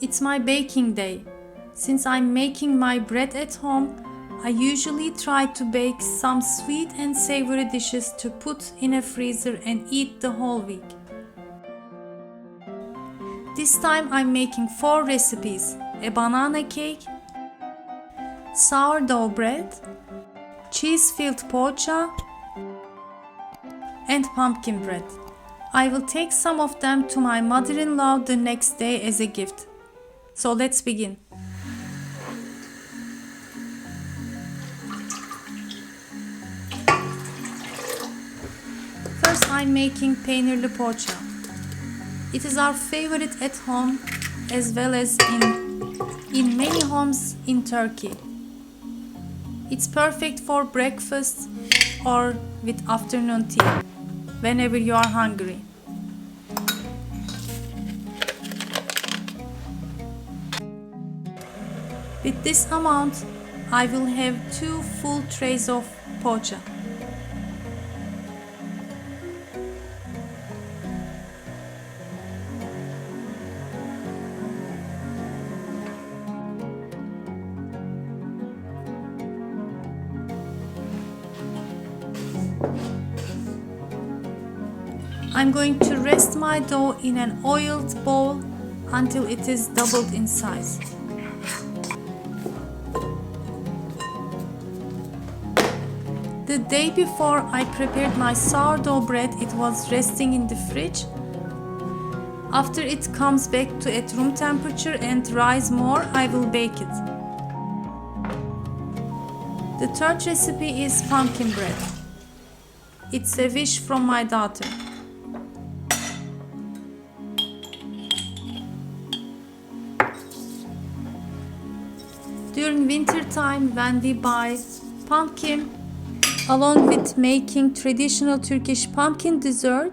It's my baking day. Since I'm making my bread at home, I usually try to bake some sweet and savory dishes to put in a freezer and eat the whole week. This time I'm making 4 recipes: a banana cake, sourdough bread, cheese-filled pogacha, and pumpkin bread. I will take some of them to my mother-in-law the next day as a gift. So let's begin. First I'm making peynirli poğaça. It is our favorite at home as well as in many homes in Turkey. It's perfect for breakfast or with afternoon tea, whenever you are hungry. With this amount, I will have 2 full trays of poğaça. I'm going to rest my dough in an oiled bowl until it is doubled in size. The day before I prepared my sourdough bread, it was resting in the fridge. After it comes back to at room temperature and rise more, I will bake it. The third recipe is pumpkin bread. It's a wish from my daughter. During winter time, when we buy pumpkin, along with making traditional Turkish pumpkin dessert,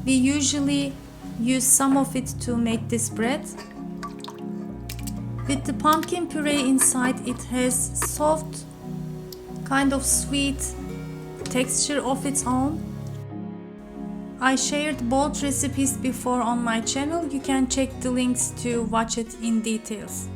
we usually use some of it to make this bread. With the pumpkin puree inside, it has soft, kind of sweet texture of its own. I shared both recipes before on my channel. You can check the links to watch it in details.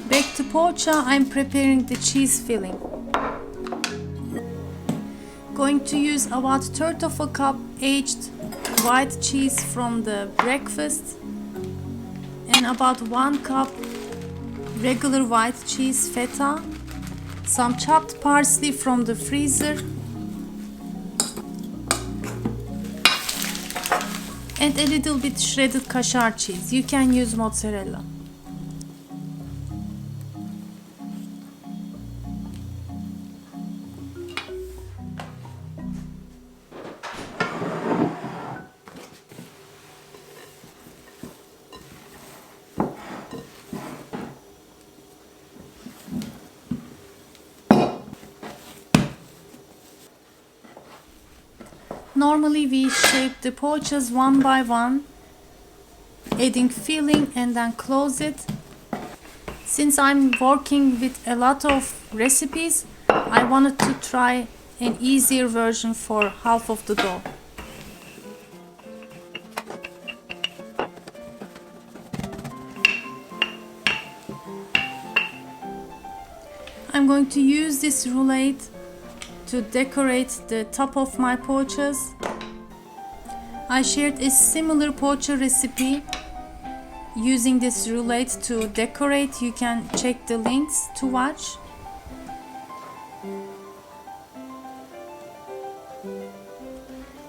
Back to poğaça, I'm preparing the cheese filling. Going to use about 1/3 of a cup aged white cheese from the breakfast and about 1 cup regular white cheese feta, some chopped parsley from the freezer, and a little bit shredded kaşar cheese. You can use mozzarella. Normally we shape the poğaças one by one, adding filling and then close it. Since I'm working with a lot of recipes, I wanted to try an easier version for half of the dough. I'm going to use this roulette to decorate the top of my poğaças. I shared a similar poğaça recipe using this roulette to decorate. You can check the links to watch.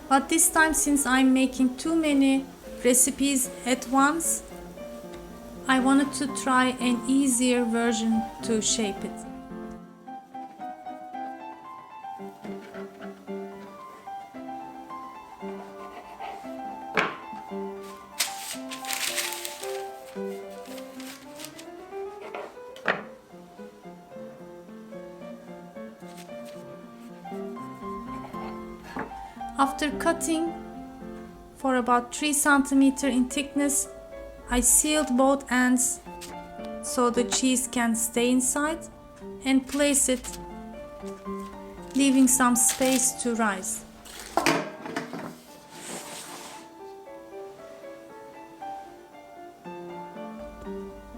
But this time, since I'm making too many recipes at once, I wanted to try an easier version to shape it. After cutting for about 3 cm in thickness, I sealed both ends so the cheese can stay inside and place it, leaving some space to rise.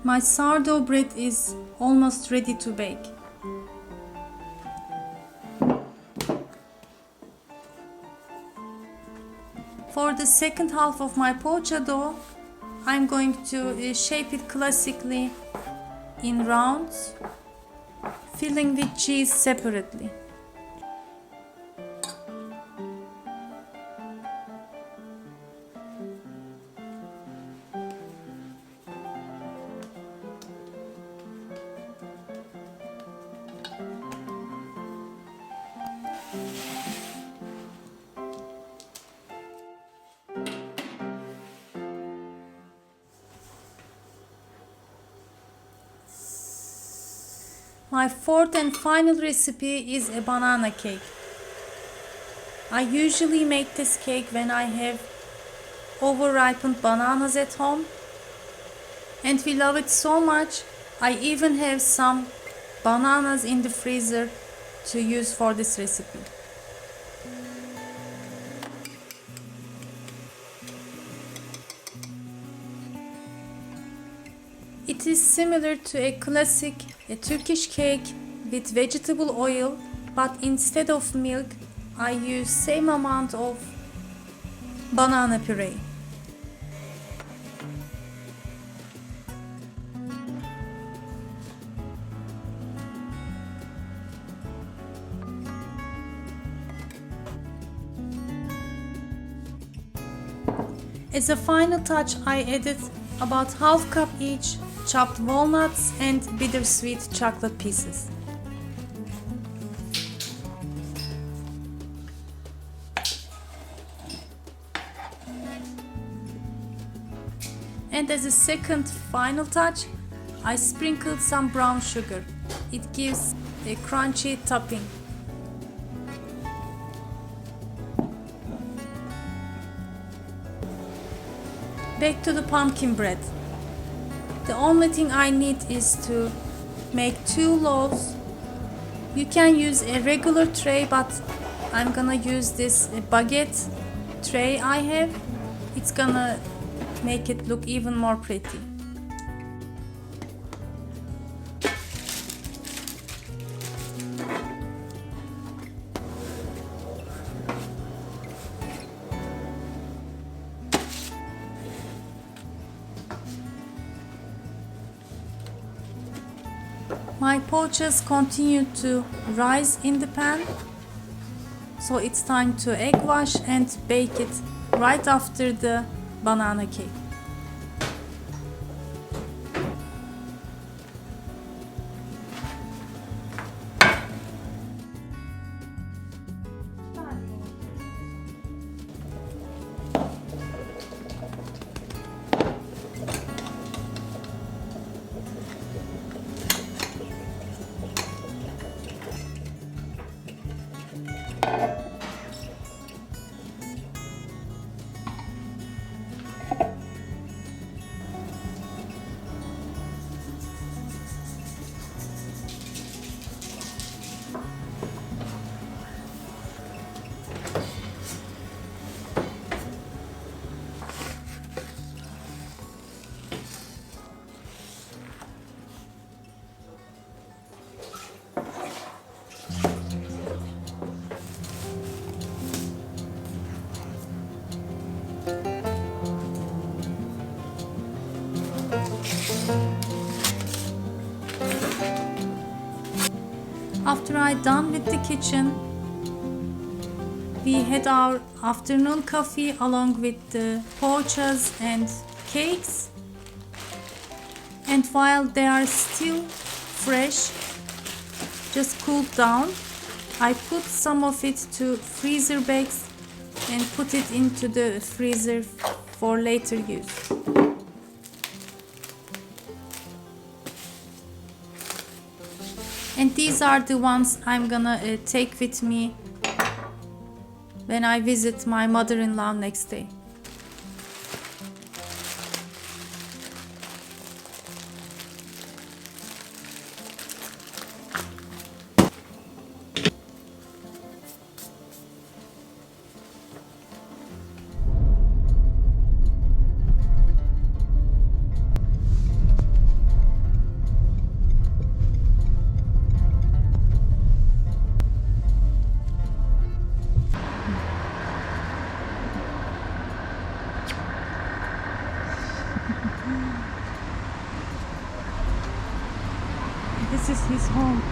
My sourdough bread is almost ready to bake. For the second half of my pogacha dough, I'm going to shape it classically in rounds, filling with cheese separately. My fourth and final recipe is a banana cake. I usually make this cake when I have over-ripened bananas at home, and we love it so much I even have some bananas in the freezer to use for this recipe. It is similar to a classic Turkish cake with vegetable oil, but instead of milk, I use same amount of banana puree. As a final touch, I added about half cup each chopped walnuts and bittersweet chocolate pieces. And as a second final touch, I sprinkled some brown sugar. It gives a crunchy topping. Back to the pumpkin bread. The only thing I need is to make 2 loaves. You can use a regular tray, but I'm gonna use this baguette tray I have. It's gonna make it look even more pretty. My poachas continue to rise in the pan, so it's time to egg wash and bake it right after the banana cake. After I'm done with the kitchen, we had our afternoon coffee along with the pochas and cakes. And while they are still fresh, just cooled down, I put some of it to freezer bags and put it into the freezer for later use. And these are the ones I'm gonna take with me when I visit my mother-in-law next day. This is his home.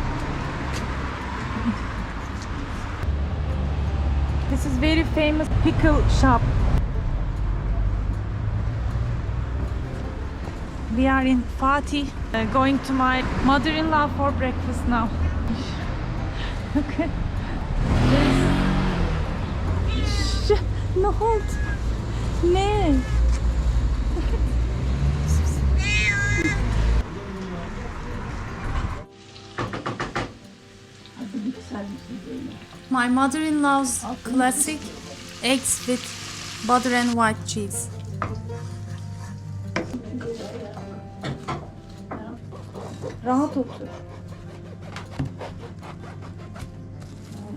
This is very famous pickle shop. We are in Fatih, going to my mother-in-law for breakfast now. Okay. Ne oldu? Ne? My mother-in-law's classic eggs with butter and white cheese. Rahat otur.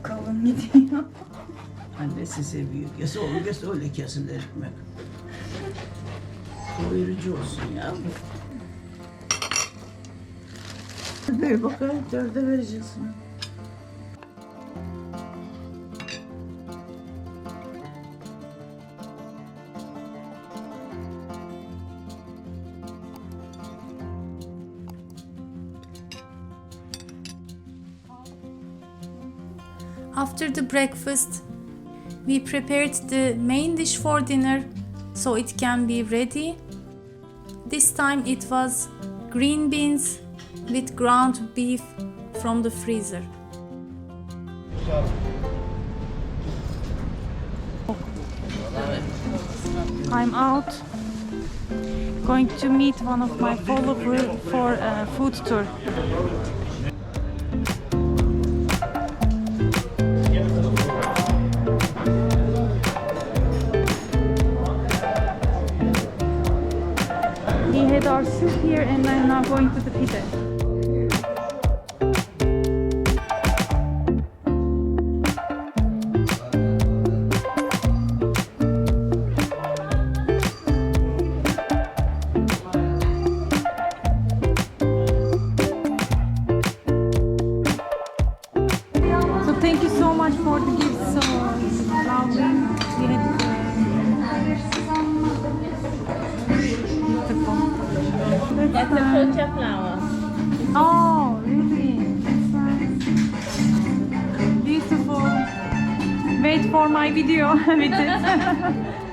Kalın gidiyor. Annesi seviyor. Kese öyle kesilir ekmek. Doyurucu olsun ya. Böyle bakalım 4'e vereceksin. After the breakfast, we prepared the main dish for dinner so it can be ready. This time it was green beans with ground beef from the freezer. I'm out going to meet one of my followers for a food tour. We had our soup here and I'm now going to the pide. So thank you so much for the gifts. So lovely. We had That's the pocha flour. Oh, really? That's nice. Beautiful. Wait for my video with it.